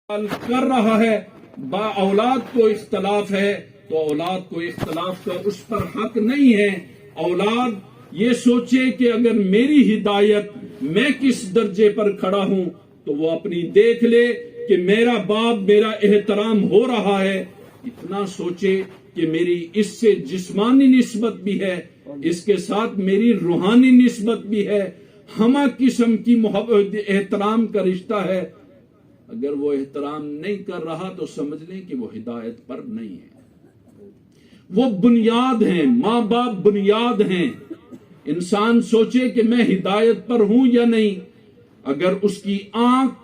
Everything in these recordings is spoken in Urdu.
کر رہا ہے، با اولاد کو اختلاف ہے تو اولاد کو اختلاف کا اس پر حق نہیں ہے۔ اولاد یہ سوچے کہ اگر میری ہدایت میں کس درجے پر کھڑا ہوں تو وہ اپنی دیکھ لے کہ میرا باپ میرا احترام ہو رہا ہے، اتنا سوچے کہ میری اس سے جسمانی نسبت بھی ہے، اس کے ساتھ میری روحانی نسبت بھی ہے، ہمہ قسم کی محبت احترام کا رشتہ ہے۔ اگر وہ احترام نہیں کر رہا تو سمجھ لیں کہ وہ ہدایت پر نہیں ہے۔ وہ بنیاد ہیں، ماں باپ بنیاد ہیں۔ انسان سوچے کہ میں ہدایت پر ہوں یا نہیں۔ اگر اس کی آنکھ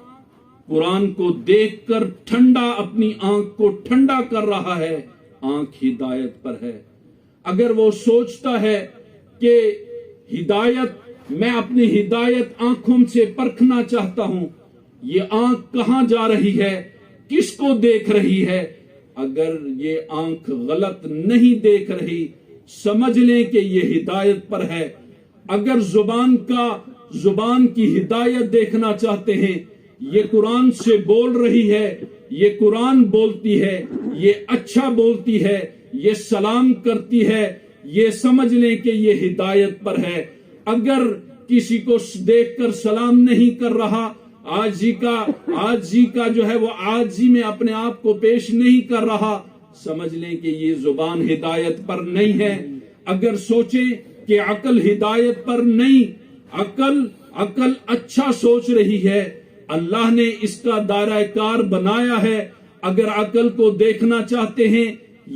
قرآن کو دیکھ کر اپنی آنکھ کو ٹھنڈا کر رہا ہے، آنکھ ہدایت پر ہے۔ اگر وہ سوچتا ہے کہ ہدایت، میں اپنی ہدایت آنکھوں سے پرکھنا چاہتا ہوں، یہ آنکھ کہاں جا رہی ہے، کس کو دیکھ رہی ہے، اگر یہ آنکھ غلط نہیں دیکھ رہی سمجھ لیں کہ یہ ہدایت پر ہے۔ اگر زبان کی ہدایت دیکھنا چاہتے ہیں، یہ قرآن سے بول رہی ہے، یہ قرآن بولتی ہے، یہ اچھا بولتی ہے، یہ سلام کرتی ہے، یہ سمجھ لیں کہ یہ ہدایت پر ہے۔ اگر کسی کو دیکھ کر سلام نہیں کر رہا، آجزی کا جو ہے وہ آجزی میں اپنے آپ کو پیش نہیں کر رہا، سمجھ لیں کہ یہ زبان ہدایت پر نہیں ہے۔ اگر سوچیں کہ عقل ہدایت پر نہیں، عقل اچھا سوچ رہی ہے، اللہ نے اس کا دائرہ کار بنایا ہے، اگر عقل کو دیکھنا چاہتے ہیں،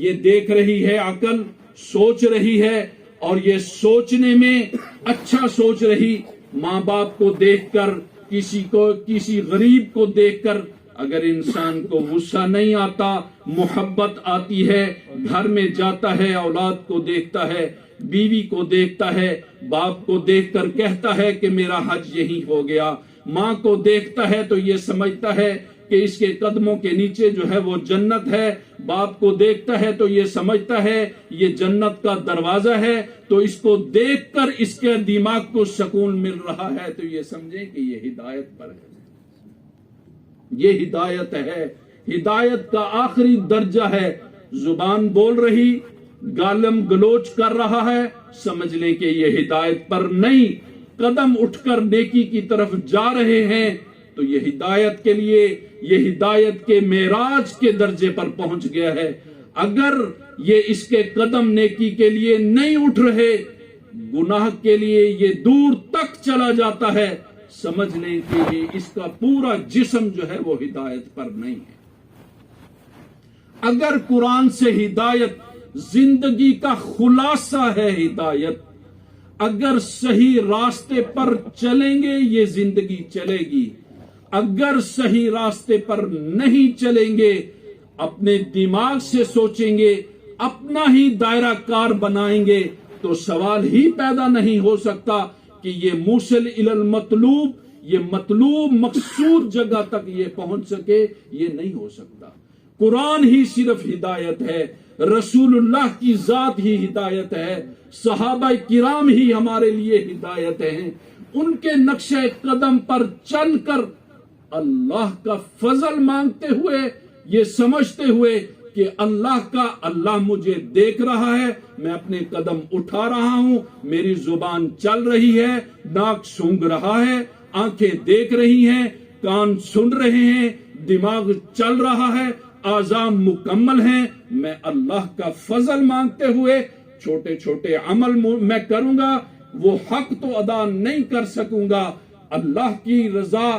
یہ دیکھ رہی ہے، عقل سوچ رہی ہے، اور یہ سوچنے میں اچھا سوچ رہی۔ ماں باپ کو دیکھ کر، کسی غریب کو دیکھ کر اگر انسان کو غصہ نہیں آتا، محبت آتی ہے، گھر میں جاتا ہے، اولاد کو دیکھتا ہے، بیوی کو دیکھتا ہے، باپ کو دیکھ کر کہتا ہے کہ میرا حج یہی ہو گیا، ماں کو دیکھتا ہے تو یہ سمجھتا ہے کہ اس کے قدموں کے نیچے جو ہے وہ جنت ہے، باپ کو دیکھتا ہے تو یہ سمجھتا ہے یہ جنت کا دروازہ ہے، تو اس کو دیکھ کر اس کے دماغ کو سکون مل رہا ہے، تو یہ سمجھیں کہ یہ ہدایت پر ہے۔ یہ ہدایت ہے، ہدایت کا آخری درجہ ہے۔ زبان بول رہی، گالم گلوچ کر رہا ہے، سمجھ لیں کہ یہ ہدایت پر نہیں، قدم اٹھ کر نیکی کی طرف جا رہے ہیں، تو یہ ہدایت کے لیے، یہ ہدایت کے معراج کے درجے پر پہنچ گیا ہے۔ اگر یہ اس کے قدم نیکی کے لیے نہیں اٹھ رہے، گناہ کے لیے یہ دور تک چلا جاتا ہے، سمجھ لیں کہ یہ اس کا پورا جسم جو ہے وہ ہدایت پر نہیں ہے۔ اگر قرآن سے ہدایت زندگی کا خلاصہ ہے، ہدایت اگر صحیح راستے پر چلیں گے یہ زندگی چلے گی، اگر صحیح راستے پر نہیں چلیں گے، اپنے دماغ سے سوچیں گے، اپنا ہی دائرہ کار بنائیں گے، تو سوال ہی پیدا نہیں ہو سکتا کہ یہ موصل الی المطلوب، یہ مطلوب مقصود جگہ تک یہ پہنچ سکے، یہ نہیں ہو سکتا۔ قرآن ہی صرف ہدایت ہے، رسول اللہ کی ذات ہی ہدایت ہے، صحابہ کرام ہی ہمارے لیے ہدایت ہیں۔ ان کے نقش قدم پر چل کر اللہ کا فضل مانگتے ہوئے، یہ سمجھتے ہوئے کہ اللہ مجھے دیکھ رہا ہے، میں اپنے قدم اٹھا رہا ہوں، میری زبان چل رہی ہے، ناک سونگھ رہا ہے، آنکھیں دیکھ رہی ہیں، کان سن رہے ہیں، دماغ چل رہا ہے، اعضاء مکمل ہیں، میں اللہ کا فضل مانگتے ہوئے چھوٹے چھوٹے عمل میں کروں گا، وہ حق تو ادا نہیں کر سکوں گا، اللہ کی رضا،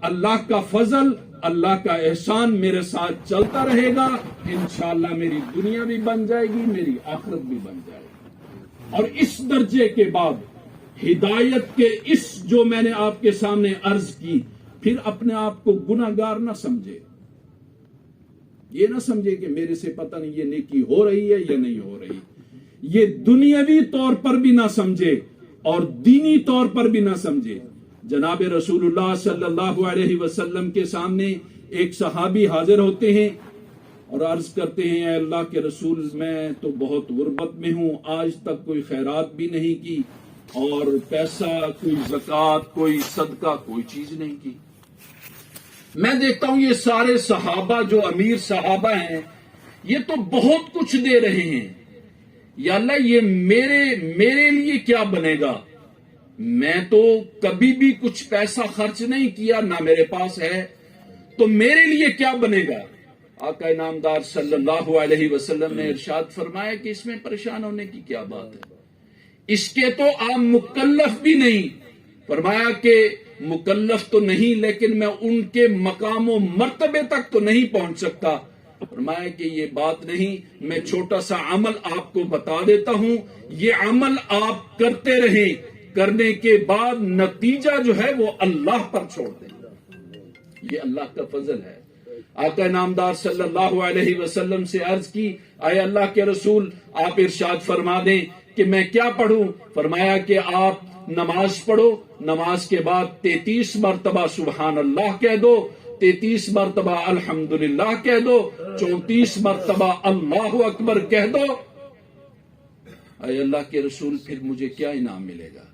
اللہ کا فضل، اللہ کا احسان میرے ساتھ چلتا رہے گا، انشاءاللہ میری دنیا بھی بن جائے گی، میری آخرت بھی بن جائے گی۔ اور اس درجے کے بعد ہدایت کے اس جو میں نے آپ کے سامنے عرض کی، پھر اپنے آپ کو گناہگار نہ سمجھے، یہ نہ سمجھے کہ میرے سے پتہ نہیں یہ نیکی ہو رہی ہے یا نہیں ہو رہی، یہ دنیاوی طور پر بھی نہ سمجھے اور دینی طور پر بھی نہ سمجھے۔ جناب رسول اللہ صلی اللہ علیہ وسلم کے سامنے ایک صحابی حاضر ہوتے ہیں اور عرض کرتے ہیں، اے اللہ کے رسول، میں تو بہت غربت میں ہوں، آج تک کوئی خیرات بھی نہیں کی، اور پیسہ، کوئی زکوٰۃ، کوئی صدقہ، کوئی چیز نہیں کی۔ میں دیکھتا ہوں یہ سارے صحابہ جو امیر صحابہ ہیں یہ تو بہت کچھ دے رہے ہیں، یا اللہ یہ میرے لیے کیا بنے گا؟ میں تو کبھی بھی کچھ پیسہ خرچ نہیں کیا، نہ میرے پاس ہے، تو میرے لیے کیا بنے گا؟ آقا انعامدار صلی اللہ علیہ وسلم نے ارشاد فرمایا کہ اس میں پریشان ہونے کی کیا بات ہے، اس کے تو آپ مکلف بھی نہیں۔ فرمایا کہ مکلف تو نہیں لیکن میں ان کے مقام و مرتبے تک تو نہیں پہنچ سکتا۔ فرمایا کہ یہ بات نہیں، میں چھوٹا سا عمل آپ کو بتا دیتا ہوں، یہ عمل آپ کرتے رہیں، کرنے کے بعد نتیجہ جو ہے وہ اللہ پر چھوڑ دیں، یہ اللہ کا فضل ہے۔ آقا نامدار صلی اللہ علیہ وسلم سے عرض کی، اے اللہ کے رسول آپ ارشاد فرما دیں کہ میں کیا پڑھوں؟ فرمایا کہ آپ نماز پڑھو، نماز کے بعد 33 مرتبہ سبحان اللہ کہہ دو، 33 مرتبہ الحمدللہ کہہ دو، 34 مرتبہ اللہ اکبر کہہ دو۔ اے اللہ کے رسول پھر مجھے کیا انعام ملے گا؟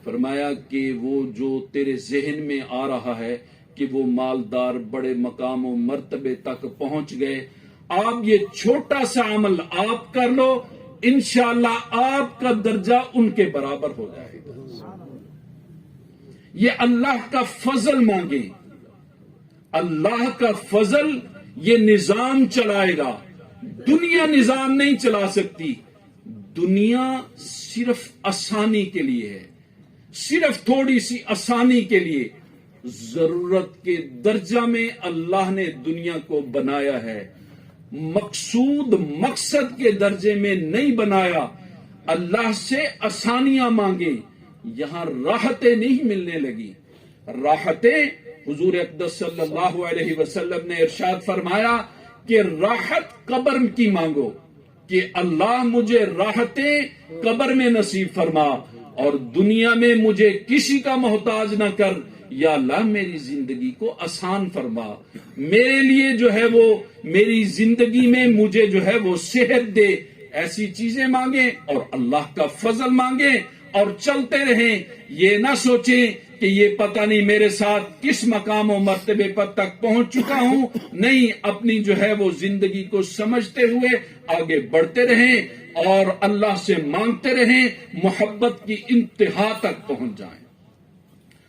فرمایا کہ وہ جو تیرے ذہن میں آ رہا ہے کہ وہ مالدار بڑے مقام و مرتبے تک پہنچ گئے، آپ یہ چھوٹا سا عمل آپ کر لو، انشاءاللہ آپ کا درجہ ان کے برابر ہو جائے گا۔ یہ اللہ کا فضل مانگے، اللہ کا فضل یہ نظام چلائے گا، دنیا نظام نہیں چلا سکتی۔ دنیا صرف آسانی کے لیے ہے، صرف تھوڑی سی آسانی کے لیے، ضرورت کے درجہ میں اللہ نے دنیا کو بنایا ہے، مقصود مقصد کے درجے میں نہیں بنایا۔ اللہ سے آسانیاں مانگے، یہاں راحتیں نہیں ملنے لگی۔ راحتیں حضور اقدس صلی اللہ علیہ وسلم نے ارشاد فرمایا کہ راحت قبر کی مانگو، کہ اللہ مجھے راحتیں قبر میں نصیب فرما اور دنیا میں مجھے کسی کا محتاج نہ کر، یا اللہ میری زندگی کو آسان فرما، میرے لیے جو ہے وہ میری زندگی میں مجھے جو ہے وہ صحت دے۔ ایسی چیزیں مانگیں اور اللہ کا فضل مانگیں اور چلتے رہیں، یہ نہ سوچیں کہ یہ پتہ نہیں میرے ساتھ کس مقام و مرتبے پر تک پہنچ چکا ہوں، نہیں، اپنی جو ہے وہ زندگی کو سمجھتے ہوئے آگے بڑھتے رہیں اور اللہ سے مانگتے رہیں، محبت کی انتہا تک پہنچ جائیں۔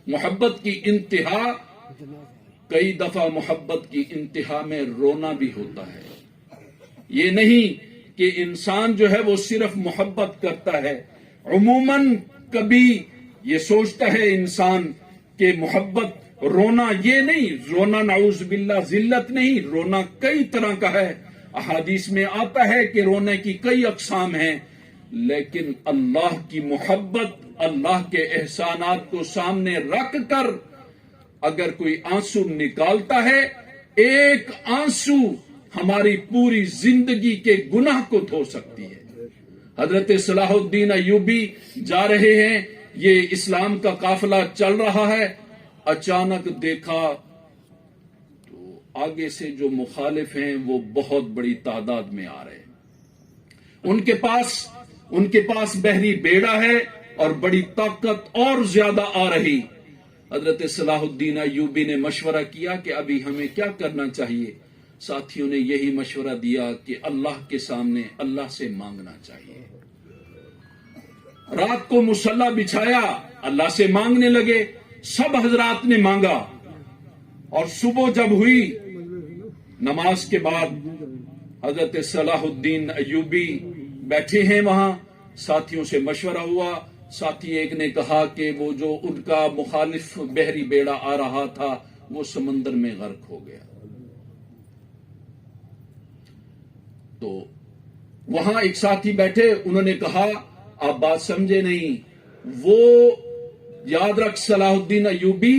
محبت کی انتہا، کئی دفعہ محبت کی انتہا میں رونا بھی ہوتا ہے۔ یہ نہیں کہ انسان جو ہے وہ صرف محبت کرتا ہے، عموماً کبھی یہ سوچتا ہے انسان کہ محبت رونا، یہ نہیں، رونا نعوذ باللہ ذلت نہیں، رونا کئی طرح کا ہے، احادیث میں آتا ہے کہ رونے کی کئی اقسام ہیں، لیکن اللہ کی محبت، اللہ کے احسانات کو سامنے رکھ کر اگر کوئی آنسو نکالتا ہے، ایک آنسو ہماری پوری زندگی کے گناہ کو دھو سکتی ہے۔ حضرت صلاح الدین ایوبی جا رہے ہیں، یہ اسلام کا قافلہ چل رہا ہے، اچانک دیکھا تو آگے سے جو مخالف ہیں وہ بہت بڑی تعداد میں آ رہے ہیں، ان کے پاس بحری بیڑا ہے اور بڑی طاقت اور زیادہ آ رہی۔ حضرت صلاح الدین ایوبی نے مشورہ کیا کہ ابھی ہمیں کیا کرنا چاہیے؟ ساتھیوں نے یہی مشورہ دیا کہ اللہ کے سامنے اللہ سے مانگنا چاہیے۔ رات کو مصلی بچھایا، اللہ سے مانگنے لگے، سب حضرات نے مانگا، اور صبح جب ہوئی نماز کے بعد حضرت صلاح الدین ایوبی بیٹھے ہیں وہاں، ساتھیوں سے مشورہ ہوا، ساتھی ایک نے کہا کہ وہ جو ان کا مخالف بحری بیڑا آ رہا تھا وہ سمندر میں غرق ہو گیا۔ تو وہاں ایک ساتھی بیٹھے، انہوں نے کہا آپ بات سمجھے نہیں، وہ یاد رکھ صلاح الدین ایوبی،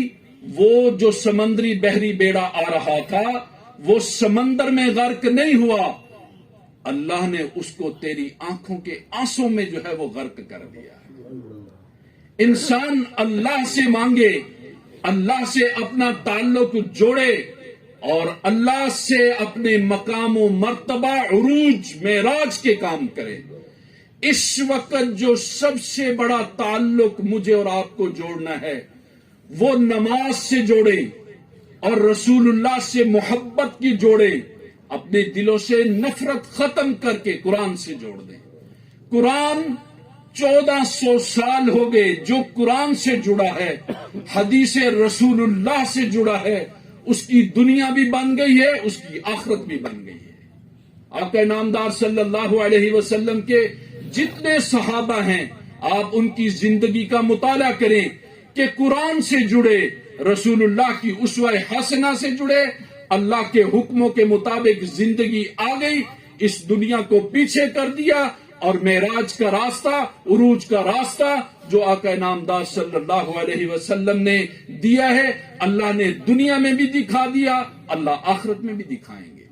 وہ جو سمندری بحری بیڑا آ رہا تھا وہ سمندر میں غرق نہیں ہوا، اللہ نے اس کو تیری آنکھوں کے آنسوں میں جو ہے وہ غرق کر دیا۔ انسان اللہ سے مانگے، اللہ سے اپنا تعلق جوڑے اور اللہ سے اپنے مقام و مرتبہ عروج معراج کے کام کرے۔ اس وقت جو سب سے بڑا تعلق مجھے اور آپ کو جوڑنا ہے وہ نماز سے جوڑے اور رسول اللہ سے محبت کی جوڑیں، اپنے دلوں سے نفرت ختم کر کے قرآن سے جوڑ دیں۔ قرآن 1400 سال ہو گئے، جو قرآن سے جڑا ہے، حدیث رسول اللہ سے جڑا ہے، اس کی دنیا بھی بن گئی ہے، اس کی آخرت بھی بن گئی ہے۔ آقا نامدار صلی اللہ علیہ وسلم کے جتنے صحابہ ہیں، آپ ان کی زندگی کا مطالعہ کریں کہ قرآن سے جڑے، رسول اللہ کی اسوہ حسنہ سے جڑے، اللہ کے حکموں کے مطابق زندگی آ گئی، اس دنیا کو پیچھے کر دیا، اور معراج کا راستہ، عروج کا راستہ جو آقا نامدار صلی اللہ علیہ وسلم نے دیا ہے، اللہ نے دنیا میں بھی دکھا دیا، اللہ آخرت میں بھی دکھائیں گے۔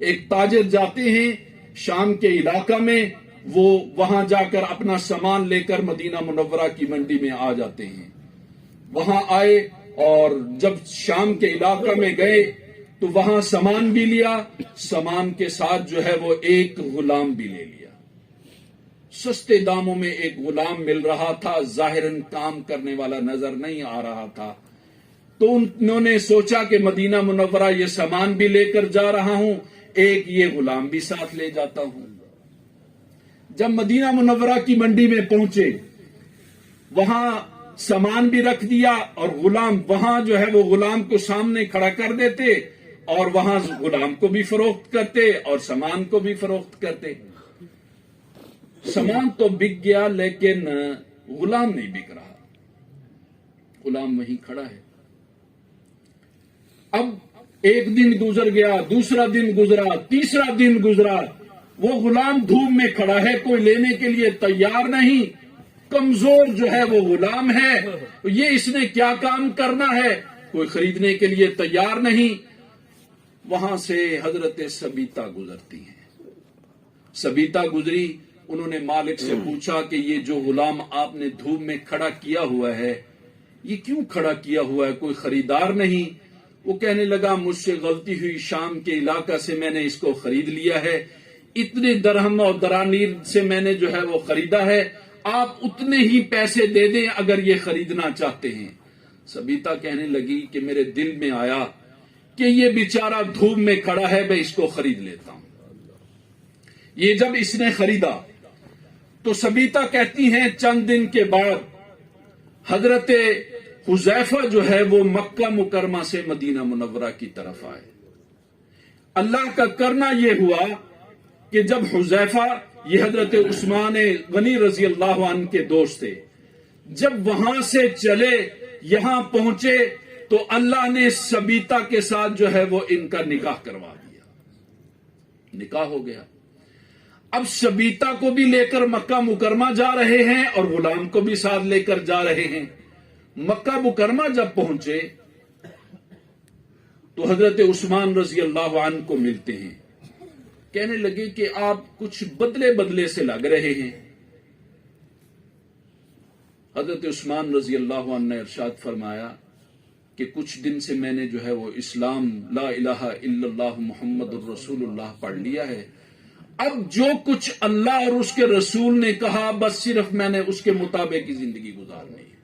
ایک تاجر جاتے ہیں شام کے علاقہ میں، وہ وہاں جا کر اپنا سامان لے کر مدینہ منورہ کی منڈی میں آ جاتے ہیں۔ وہاں آئے اور جب شام کے علاقہ میں گئے تو وہاں سامان بھی لیا، سامان کے ساتھ جو ہے وہ ایک غلام بھی لے لیا۔ سستے داموں میں ایک غلام مل رہا تھا، ظاہراً کام کرنے والا نظر نہیں آ رہا تھا، تو انہوں نے سوچا کہ مدینہ منورہ یہ سامان بھی لے کر جا رہا ہوں، ایک یہ غلام بھی ساتھ لے جاتا ہوں۔ جب مدینہ منورہ کی منڈی میں پہنچے، وہاں سامان بھی رکھ دیا اور غلام وہاں جو ہے وہ غلام کو سامنے کھڑا کر دیتے، اور وہاں غلام کو بھی فروخت کرتے اور سامان کو بھی فروخت کرتے۔ سامان تو بک گیا لیکن غلام نہیں بک رہا، غلام وہیں کھڑا ہے۔ اب ایک دن گزر گیا، دوسرا دن گزرا، تیسرا دن گزرا، وہ غلام دھوپ میں کھڑا ہے، کوئی لینے کے لیے تیار نہیں، کمزور جو ہے وہ غلام ہے، یہ اس نے کیا کام کرنا ہے، کوئی خریدنے کے لیے تیار نہیں۔ وہاں سے حضرت سبیتا گزرتی ہیں۔ سبیتا گزری، انہوں نے مالک سے پوچھا کہ یہ جو غلام آپ نے دھوپ میں کھڑا کیا ہوا ہے، یہ کیوں کھڑا کیا ہوا ہے، کوئی خریدار نہیں؟ وہ کہنے لگا مجھ سے غلطی ہوئی، شام کے علاقہ سے میں نے اس کو خرید لیا ہے، اتنے درہم اور درانیر سے میں نے جو ہے وہ خریدا ہے، آپ اتنے ہی پیسے دے دیں اگر یہ خریدنا چاہتے ہیں۔ سبیتا کہنے لگی کہ میرے دل میں آیا کہ یہ بیچارہ دھوپ میں کھڑا ہے، میں اس کو خرید لیتا ہوں۔ یہ جب اس نے خریدا تو سبیتا کہتی ہیں چند دن کے بعد حضرت حذیفہ جو ہے وہ مکہ مکرمہ سے مدینہ منورہ کی طرف آئے۔ اللہ کا کرنا یہ ہوا کہ جب حذیفہ، یہ حضرت عثمان غنی رضی اللہ عنہ کے دوست تھے، جب وہاں سے چلے یہاں پہنچے تو اللہ نے سبیتا کے ساتھ جو ہے وہ ان کا نکاح کروا دیا، نکاح ہو گیا۔ اب سبیتا کو بھی لے کر مکہ مکرمہ جا رہے ہیں اور غلام کو بھی ساتھ لے کر جا رہے ہیں۔ مکہ مکرمہ جب پہنچے تو حضرت عثمان رضی اللہ عنہ کو ملتے ہیں، کہنے لگے کہ آپ کچھ بدلے بدلے سے لگ رہے ہیں۔ حضرت عثمان رضی اللہ عنہ نے ارشاد فرمایا کہ کچھ دن سے میں نے جو ہے وہ اسلام لا الہ الا اللہ محمد الرسول اللہ پڑھ لیا ہے، اب جو کچھ اللہ اور اس کے رسول نے کہا بس صرف میں نے اس کے مطابق ہی زندگی گزارنی ہے۔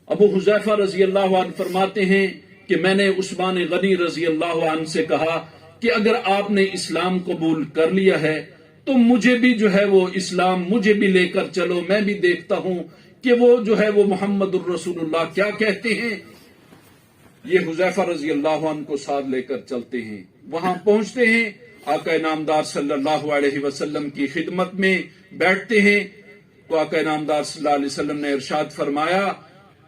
ابو حذیفہ رضی اللہ عنہ فرماتے ہیں کہ میں نے عثمان غنی رضی اللہ عنہ سے کہا کہ اگر آپ نے اسلام قبول کر لیا ہے تو مجھے بھی جو ہے وہ اسلام مجھے بھی لے کر چلو، میں بھی دیکھتا ہوں کہ وہ جو ہے وہ محمد الرسول اللہ کیا کہتے ہیں۔ یہ حذیفہ رضی اللہ عنہ کو ساتھ لے کر چلتے ہیں، وہاں پہنچتے ہیں، آقا نامدار صلی اللہ علیہ وسلم کی خدمت میں بیٹھتے ہیں تو آقا نامدار صلی اللہ علیہ وسلم نے ارشاد فرمایا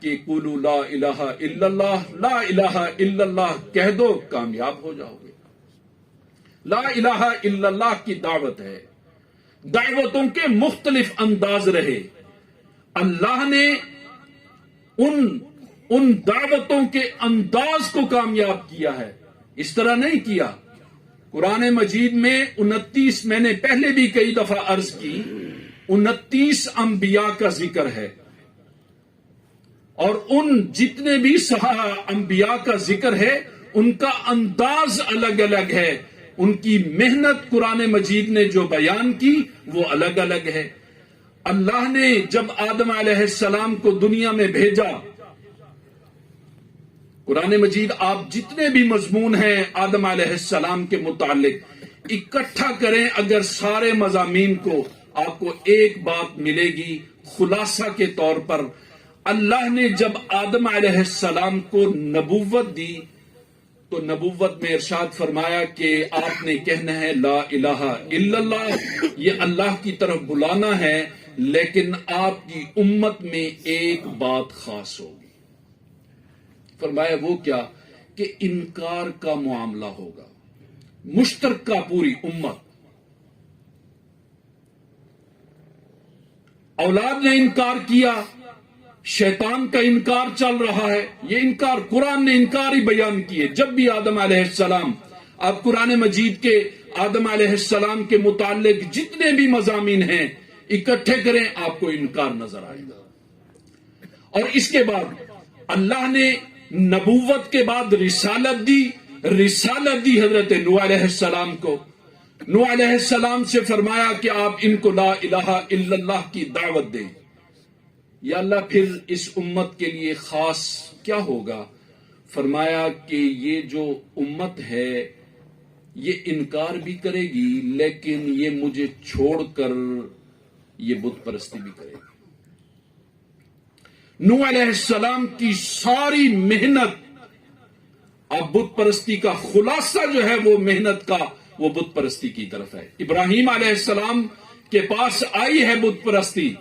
کہ قولوا لا الہ الا اللہ، لا الہ الا اللہ کہہ دو کامیاب ہو جاؤ گے۔ لا الہ الا اللہ کی دعوت ہے، دعوتوں کے مختلف انداز رہے، اللہ نے ان دعوتوں کے انداز کو کامیاب کیا ہے، اس طرح نہیں کیا۔ قرآن مجید میں 29، میں نے پہلے بھی کئی دفعہ عرض کی، 29 انبیاء کا ذکر ہے، اور ان جتنے بھی انبیاء کا ذکر ہے ان کا انداز الگ الگ ہے، ان کی محنت قرآن مجید نے جو بیان کی وہ الگ الگ ہے۔ اللہ نے جب آدم علیہ السلام کو دنیا میں بھیجا قرآن مجید آپ جتنے بھی مضمون ہیں آدم علیہ السلام کے متعلق اکٹھا کریں، اگر سارے مضامین کو آپ کو ایک بات ملے گی خلاصہ کے طور پر، اللہ نے جب آدم علیہ السلام کو نبوت دی تو نبوت میں ارشاد فرمایا کہ آپ نے کہنا ہے لا الہ الا اللہ، یہ اللہ کی طرف بلانا ہے، لیکن آپ کی امت میں ایک بات خاص ہوگی۔ فرمایا وہ کیا؟ کہ انکار کا معاملہ ہوگا، مشترکہ پوری امت۔ اولاد نے انکار کیا، شیطان کا انکار چل رہا ہے، یہ انکار قرآن نے انکار ہی بیان کیے۔ جب بھی آدم علیہ السلام، آپ قرآن مجید کے آدم علیہ السلام کے متعلق جتنے بھی مضامین ہیں اکٹھے کریں، آپ کو انکار نظر آئے گا۔ اور اس کے بعد اللہ نے نبوت کے بعد رسالت دی حضرت نوح علیہ السلام کو۔ نوح علیہ السلام سے فرمایا کہ آپ ان کو لا الہ الا اللہ کی دعوت دیں۔ یا اللہ پھر اس امت کے لیے خاص کیا ہوگا؟ فرمایا کہ یہ جو امت ہے یہ انکار بھی کرے گی، لیکن یہ مجھے چھوڑ کر یہ بت پرستی بھی کرے گی۔ نوح علیہ السلام کی ساری محنت، اب بت پرستی کا خلاصہ جو ہے وہ محنت کا وہ بت پرستی کی طرف ہے۔ ابراہیم علیہ السلام کے پاس آئی ہے بت پرستی،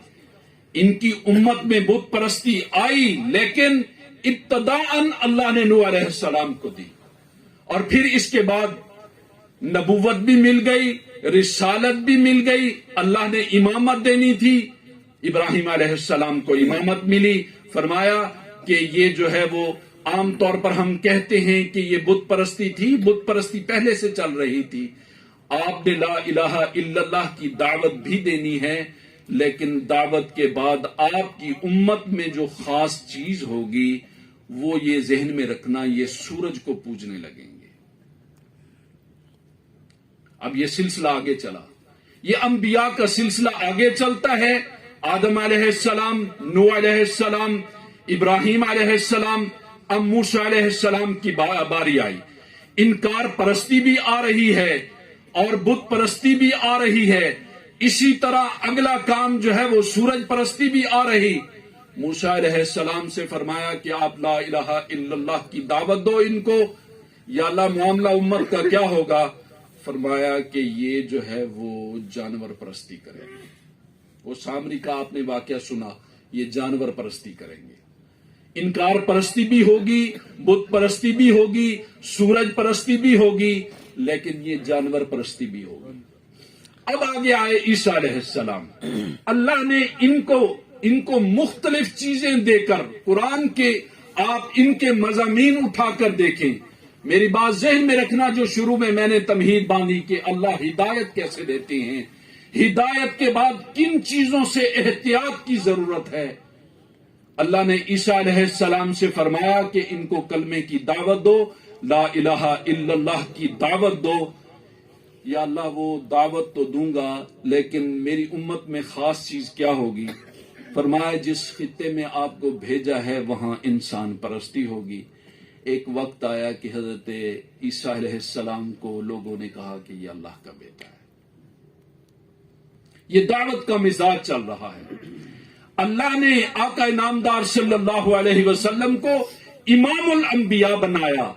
ان کی امت میں بت پرستی آئی، لیکن ابتداءً اللہ نے نوح علیہ السلام کو دی، اور پھر اس کے بعد نبوت بھی مل گئی، رسالت بھی مل گئی، اللہ نے امامت دینی تھی، ابراہیم علیہ السلام کو امامت ملی۔ فرمایا کہ یہ جو ہے وہ عام طور پر ہم کہتے ہیں کہ یہ بت پرستی تھی، بت پرستی پہلے سے چل رہی تھی، آپ نے لا الہ الا اللہ کی دعوت بھی دینی ہے، لیکن دعوت کے بعد آپ کی امت میں جو خاص چیز ہوگی وہ یہ ذہن میں رکھنا، یہ سورج کو پوجنے لگیں گے۔ اب یہ سلسلہ آگے چلا، یہ انبیاء کا سلسلہ آگے چلتا ہے۔ آدم علیہ السلام، نوح علیہ السلام، ابراہیم علیہ السلام، اب موسیٰ علیہ السلام کی باری آئی۔ انکار پرستی بھی آ رہی ہے اور بت پرستی بھی آ رہی ہے، اسی طرح اگلا کام جو ہے وہ سورج پرستی بھی آ رہی۔ موسیٰ علیہ السلام سے فرمایا کہ آپ لا الہ الا اللہ کی دعوت دو ان کو۔ یا اللہ معاملہ امت کا کیا ہوگا؟ فرمایا کہ یہ جو ہے وہ جانور پرستی کریں گے۔ وہ سامری کا آپ نے واقعہ سنا، یہ جانور پرستی کریں گے۔ انکار پرستی بھی ہوگی، بت پرستی بھی ہوگی، سورج پرستی بھی ہوگی، لیکن یہ جانور پرستی بھی ہوگی۔ اب آگے آئے عیسیٰ علیہ السلام، اللہ نے ان کو مختلف چیزیں دے کر، قرآن کے آپ ان کے مضامین اٹھا کر دیکھیں۔ میری بات ذہن میں رکھنا جو شروع میں نے تمہید باندھی کہ اللہ ہدایت کیسے دیتے ہیں، ہدایت کے بعد کن چیزوں سے احتیاط کی ضرورت ہے۔ اللہ نے عیسیٰ علیہ السلام سے فرمایا کہ ان کو کلمے کی دعوت دو، لا الہ الا اللہ کی دعوت دو۔ یا اللہ وہ دعوت تو دوں گا، لیکن میری امت میں خاص چیز کیا ہوگی؟ فرمایا جس خطے میں آپ کو بھیجا ہے وہاں انسان پرستی ہوگی۔ ایک وقت آیا کہ حضرت عیسیٰ علیہ السلام کو لوگوں نے کہا کہ یہ اللہ کا بیٹا ہے۔ یہ دعوت کا مزاج چل رہا ہے۔ اللہ نے آقا انعامدار صلی اللہ علیہ وسلم کو امام الانبیاء بنایا۔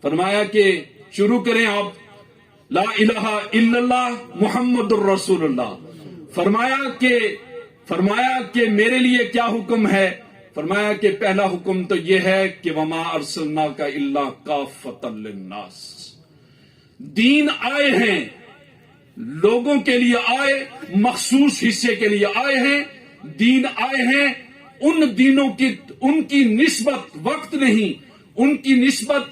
فرمایا کہ شروع کریں آپ لا الہ الا اللہ محمد الرسول اللہ۔ فرمایا کہ میرے لیے کیا حکم ہے؟ فرمایا کہ پہلا حکم تو یہ ہے کہ وما ارسلناک الا کافۃ للناس۔ دین آئے ہیں، لوگوں کے لیے آئے، مخصوص حصے کے لیے آئے ہیں، دین آئے ہیں۔ ان دینوں کی ان کی نسبت وقت نہیں، ان کی نسبت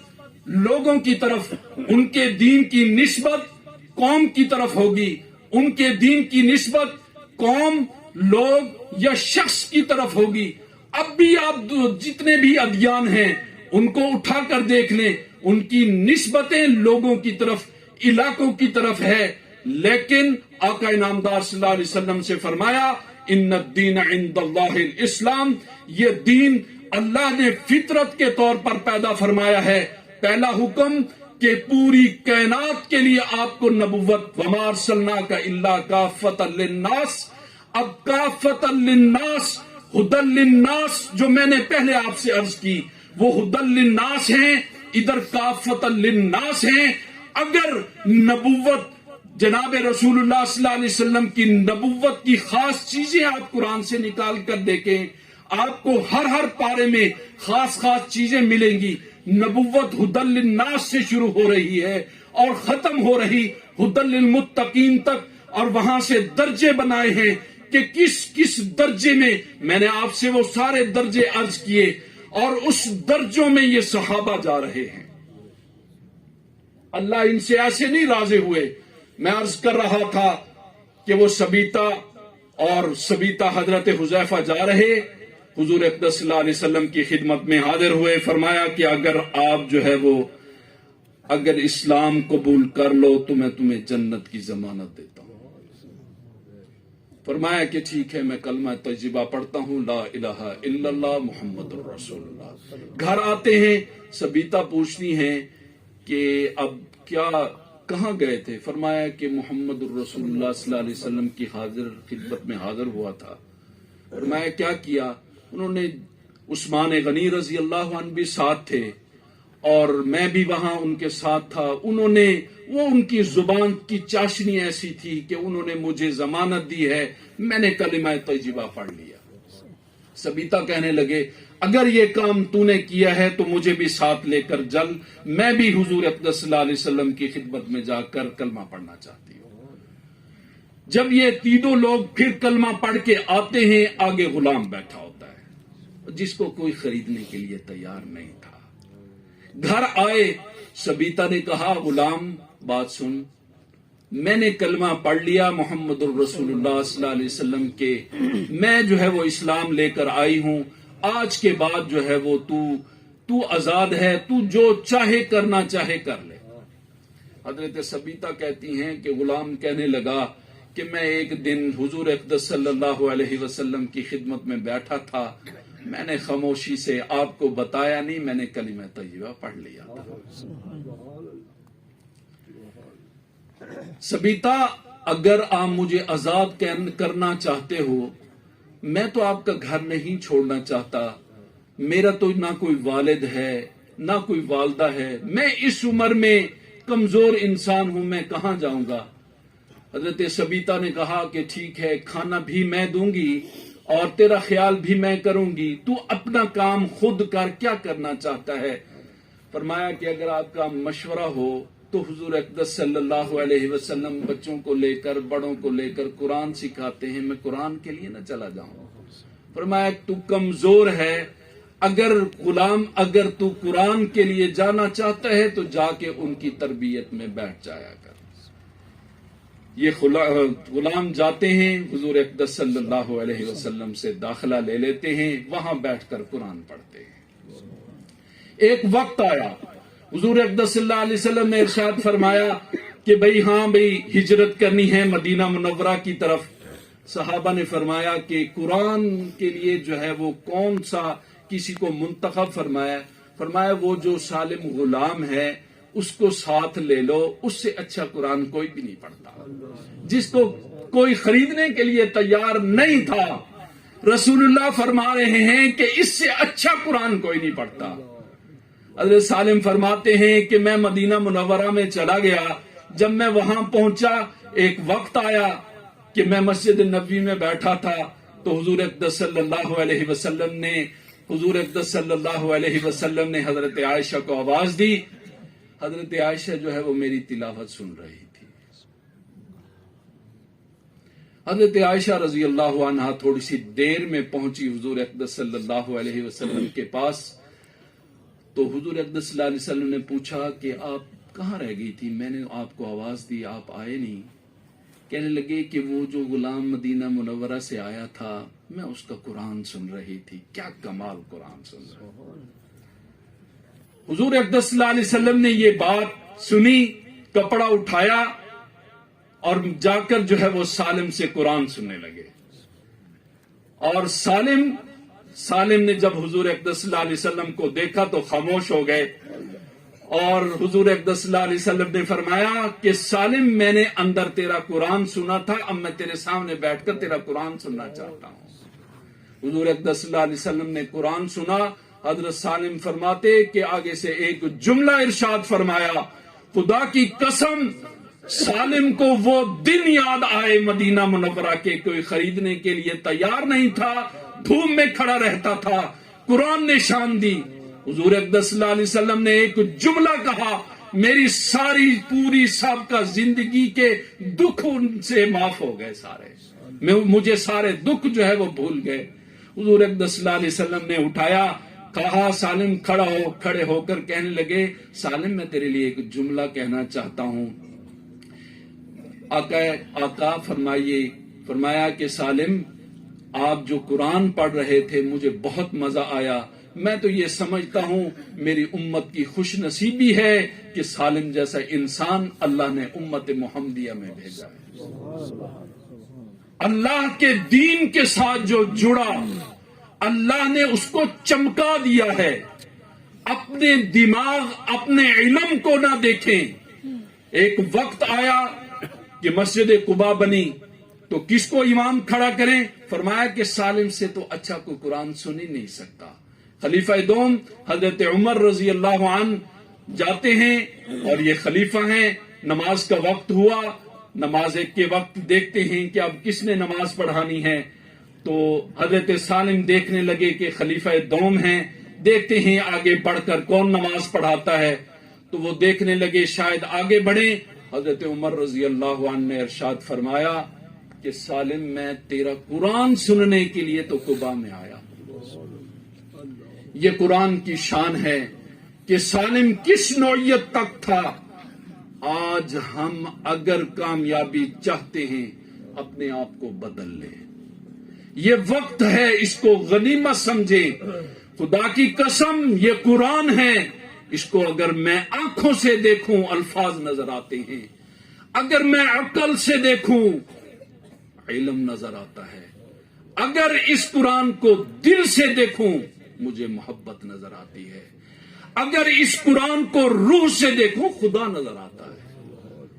لوگوں کی طرف، ان کے دین کی نسبت قوم کی طرف ہوگی، ان کے دین کی نسبت قوم، لوگ یا شخص کی طرف ہوگی۔ اب بھی آپ جتنے بھی ادیان ہیں ان کو اٹھا کر دیکھ لیں، ان کی نسبتیں لوگوں کی طرف، علاقوں کی طرف ہے، لیکن آقا انعامدار صلی اللہ علیہ وسلم سے فرمایا ان الدین عند اللہ الاسلام، یہ دین اللہ نے فطرت کے طور پر پیدا فرمایا ہے. پہلا حکم کہ پوری کائنات کے لیے آپ کو نبوت، وما ارسلناک الا کافۃ للناس. اب کافۃ للناس، ھدی للناس جو میں نے پہلے آپ سے عرض کی وہ ھدی للناس ہیں، ادھر کافۃ للناس ہیں. اگر نبوت جناب رسول اللہ صلی اللہ علیہ وسلم کی نبوت کی خاص چیزیں آپ قرآن سے نکال کر دیکھیں، آپ کو ہر پارے میں خاص چیزیں ملیں گی. نبوت ھدی للناس سے شروع ہو رہی ہے اور ختم ہو رہی ھدی للمتقین تک، اور وہاں سے درجے بنائے ہیں کہ کس درجے میں نے آپ سے وہ سارے درجے عرض کیے، اور اس درجوں میں یہ صحابہ جا رہے ہیں. اللہ ان سے ایسے نہیں راضی ہوئے. میں عرض کر رہا تھا کہ وہ سبیتا حضرت حذیفہ جا رہے، حضور اقدس صلی اللہ علیہ وسلم کی خدمت میں حاضر ہوئے. فرمایا کہ اگر آپ جو ہے وہ اگر اسلام قبول کر لو تو میں تمہیں جنت کی ضمانت دیتا ہوں. فرمایا کہ ٹھیک ہے، میں کلمہ طیبہ پڑھتا ہوں، لا الہ الا اللہ محمد الرسول اللہ. گھر آتے ہیں، سبیتا پوچھتی ہیں کہ اب کہاں گئے تھے؟ فرمایا کہ محمد الرسول اللہ صلی اللہ علیہ وسلم کی خدمت میں حاضر ہوا تھا. فرمایا کیا کیا؟ انہوں نے عثمان غنی رضی اللہ عنہ بھی ساتھ تھے اور میں بھی وہاں ان کے ساتھ تھا. وہ ان کی زبان کی چاشنی ایسی تھی کہ انہوں نے مجھے ضمانت دی ہے، میں نے کلمہ طیبہ پڑھ لیا. سبیتا کہنے لگے اگر یہ کام تو نے کیا ہے تو مجھے بھی ساتھ لے کر جل، میں بھی حضور اقدس صلی اللہ علیہ وسلم کی خدمت میں جا کر کلمہ پڑھنا چاہتی ہوں. جب یہ تینوں لوگ پھر کلمہ پڑھ کے آتے ہیں، آگے غلام بیٹھا ہوتا ہے جس کو کوئی خریدنے کے لیے تیار نہیں تھا. گھر آئے، سبیتا نے کہا غلام بات سن، میں نے کلمہ پڑھ لیا محمد الرسول اللہ صلی اللہ علیہ وسلم کے، میں جو ہے وہ اسلام لے کر آئی ہوں، آج کے بعد جو ہے وہ تو آزاد ہے، تو جو چاہے کرنا چاہے کر لے. حضرت سبیتا کہتی ہیں کہ غلام کہنے لگا کہ میں ایک دن حضور اقدس صلی اللہ علیہ وسلم کی خدمت میں بیٹھا تھا، میں نے خاموشی سے آپ کو بتایا نہیں، میں نے کلمہ طیبہ پڑھ لیا تھا. سبیتا اگر آپ مجھے آزاد کرنا چاہتے ہو، میں تو آپ کا گھر نہیں چھوڑنا چاہتا، میرا تو نہ کوئی والد ہے نہ کوئی والدہ ہے، میں اس عمر میں کمزور انسان ہوں، میں کہاں جاؤں گا. حضرت سبیتا نے کہا کہ ٹھیک ہے، کھانا بھی میں دوں گی اور تیرا خیال بھی میں کروں گی، تو اپنا کام خود کر، کیا کرنا چاہتا ہے. فرمایا کہ اگر آپ کا مشورہ ہو تو حضور اقدس صلی اللہ علیہ وسلم بچوں کو لے کر بڑوں کو لے کر قرآن سکھاتے ہیں، میں قرآن کے لیے نہ چلا جاؤں. فرمایا تو کمزور ہے، اگر تو قرآن کے لیے جانا چاہتا ہے تو جا کے ان کی تربیت میں بیٹھ جایا کر. یہ غلام جاتے ہیں، حضور اقدس صلی اللہ علیہ وسلم سے داخلہ لے لیتے ہیں، وہاں بیٹھ کر قرآن پڑھتے ہیں. ایک وقت آیا، حضور اقدس صلی اللہ علیہ وسلم نے ارشاد فرمایا کہ بھئی ہجرت کرنی ہے مدینہ منورہ کی طرف. صحابہ نے فرمایا کہ قرآن کے لیے جو ہے وہ کون سا کسی کو منتخب فرمایا وہ جو سالم غلام ہے اس کو ساتھ لے لو، اس سے اچھا قرآن کوئی بھی نہیں پڑھتا. جس کو کوئی خریدنے کے لیے تیار نہیں تھا، رسول اللہ فرما رہے ہیں کہ اس سے اچھا قرآن کوئی نہیں پڑھتا. حضرت سالم فرماتے ہیں کہ میں مدینہ منورہ میں چلا گیا، جب میں وہاں پہنچا ایک وقت آیا کہ میں مسجد نبوی میں بیٹھا تھا تو حضور اقدس صلی اللہ علیہ وسلم نے حضرت عائشہ کو آواز دی. حضرت عائشہ جو ہے وہ میری تلاوت سن رہی تھی. حضرت عائشہ رضی اللہ عنہا تھوڑی سی دیر میں پہنچی حضور اقدس صلی اللہ علیہ وسلم کے پاس. تو حضور اقدس صلی اللہ علیہ وسلم نے پوچھا کہ آپ کہاں رہ گئی تھی، میں نے آپ کو آواز دی آپ آئے نہیں. کہنے لگے کہ وہ جو غلام مدینہ منورہ سے آیا تھا، میں اس کا قرآن سن رہی تھی. کیا کمال قرآن سن رہا. حضور اقدس صلی اللہ علیہ وسلم نے یہ بات سنی، کپڑا اٹھایا اور جا کر جو ہے وہ سالم سے قرآن سننے لگے. اور سالم سالم نے جب حضور اقدس صلی اللہ علیہ وسلم کو دیکھا تو خاموش ہو گئے، اور حضور اقدس صلی اللہ علیہ وسلم نے فرمایا کہ سالم، میں نے اندر تیرا قرآن سنا تھا، اب میں تیرے سامنے بیٹھ کر تیرا قرآن سننا چاہتا ہوں۔ حضور اقدس صلی اللہ علیہ وسلم نے قرآن سنا۔ حضرت سالم فرماتے کہ آگے سے ایک جملہ ارشاد فرمایا، خدا کی قسم سالم کو وہ دن یاد آئے مدینہ منورہ کے، کوئی خریدنے کے لیے تیار نہیں تھا، دھوپ میں کھڑا رہتا تھا، قرآن نے شان دی۔ حضور اقدس صلی اللہ علیہ وسلم نے ایک جملہ کہا، میری ساری پوری سابقہ زندگی کے دکھ ان سے معاف ہو گئے، سارے مجھے سارے دکھ جو ہے وہ بھول گئے۔ حضور اقدس صلی اللہ علیہ وسلم نے اٹھایا، کہا سالم کھڑے ہو کر کہنے لگے، سالم میں تیرے لیے ایک جملہ کہنا چاہتا ہوں۔ آقا فرمایا کہ سالم، آپ جو قرآن پڑھ رہے تھے مجھے بہت مزہ آیا، میں تو یہ سمجھتا ہوں میری امت کی خوش نصیبی ہے کہ سالم جیسا انسان اللہ نے امت محمدیہ میں بھیجا ہے۔ اللہ کے دین کے ساتھ جو جڑا، اللہ نے اس کو چمکا دیا ہے۔ اپنے دماغ، اپنے علم کو نہ دیکھیں۔ ایک وقت آیا کہ مسجد قباء بنی تو کس کو امام کھڑا کریں؟ فرمایا کہ سالم سے تو اچھا کوئی قرآن سن ہی نہیں سکتا۔ خلیفہ دوم حضرت عمر رضی اللہ عنہ جاتے ہیں، اور یہ خلیفہ ہیں، نماز کا وقت ہوا، نماز کے وقت دیکھتے ہیں کہ اب کس نے نماز پڑھانی ہے، تو حضرت سالم دیکھنے لگے کہ خلیفہ دوم ہیں، دیکھتے ہیں آگے بڑھ کر کون نماز پڑھاتا ہے، تو وہ دیکھنے لگے شاید آگے بڑھیں۔ حضرت عمر رضی اللہ عنہ نے ارشاد فرمایا کہ سالم میں تیرا قرآن سننے کے لیے تو قباء میں آیا۔ یہ قرآن کی شان ہے کہ سالم کس نوعیت تک تھا۔ آج ہم اگر کامیابی چاہتے ہیں اپنے آپ کو بدل لیں، یہ وقت ہے، اس کو غنیمت سمجھیں۔ خدا کی قسم یہ قرآن ہے، اس کو اگر میں آنکھوں سے دیکھوں الفاظ نظر آتے ہیں، اگر میں عقل سے دیکھوں علم نظر آتا ہے، اگر اس قرآن کو دل سے دیکھوں مجھے محبت نظر آتی ہے، اگر اس قرآن کو روح سے دیکھوں خدا نظر آتا ہے۔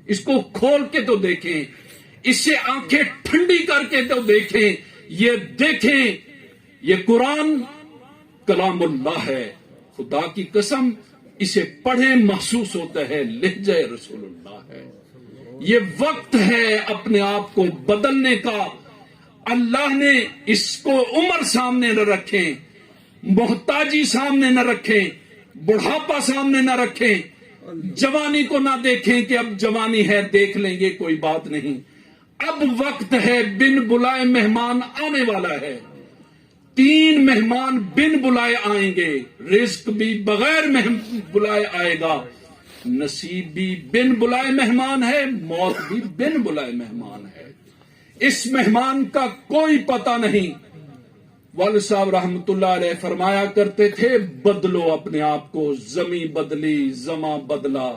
اس کو کھول کے تو دیکھیں، اس سے آنکھیں ٹھنڈی کر کے تو دیکھیں، یہ دیکھیں یہ قرآن کلام اللہ ہے۔ خدا کی قسم اسے پڑھیں محسوس ہوتا ہے لہجہ رسول اللہ ہے۔ یہ وقت ہے اپنے آپ کو بدلنے کا۔ اللہ نے اس کو عمر سامنے نہ رکھیں، محتاجی سامنے نہ رکھیں، بڑھاپا سامنے نہ رکھیں، جوانی کو نہ دیکھیں کہ اب جوانی ہے دیکھ لیں گے کوئی بات نہیں۔ اب وقت ہے، بن بلائے مہمان آنے والا ہے۔ 3 مہمان بن بلائے آئیں گے، رزق بھی بغیر بلائے آئے گا، نصیب بھی بن بلائے مہمان ہے، موت بھی بن بلائے مہمان ہے۔ اس مہمان کا کوئی پتہ نہیں۔ والد صاحب رحمت اللہ علیہ فرمایا کرتے تھے، بدلو اپنے آپ کو، زمیں بدلی زماں بدلا،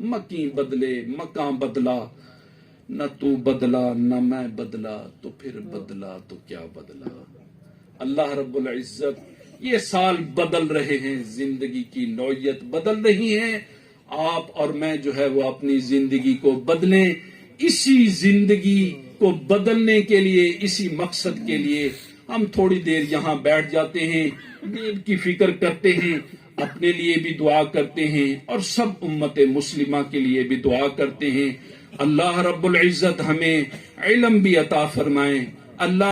مکیں بدلے مکان بدلا، نہ تو بدلا نہ میں بدلا، تو پھر بدلا تو کیا بدلا۔ اللہ رب العزت یہ سال بدل رہے ہیں، زندگی کی نوعیت بدل رہی ہے۔ آپ اور میں جو ہے وہ اپنی زندگی کو بدلیں۔ اسی زندگی کو بدلنے کے لیے، اسی مقصد کے لیے ہم تھوڑی دیر یہاں بیٹھ جاتے ہیں، دین کی فکر کرتے ہیں، اپنے لیے بھی دعا کرتے ہیں، اور سب امت مسلمہ کے لیے بھی دعا کرتے ہیں۔ اللہ رب العزت ہمیں علم بھی عطا فرمائیں۔ اللہ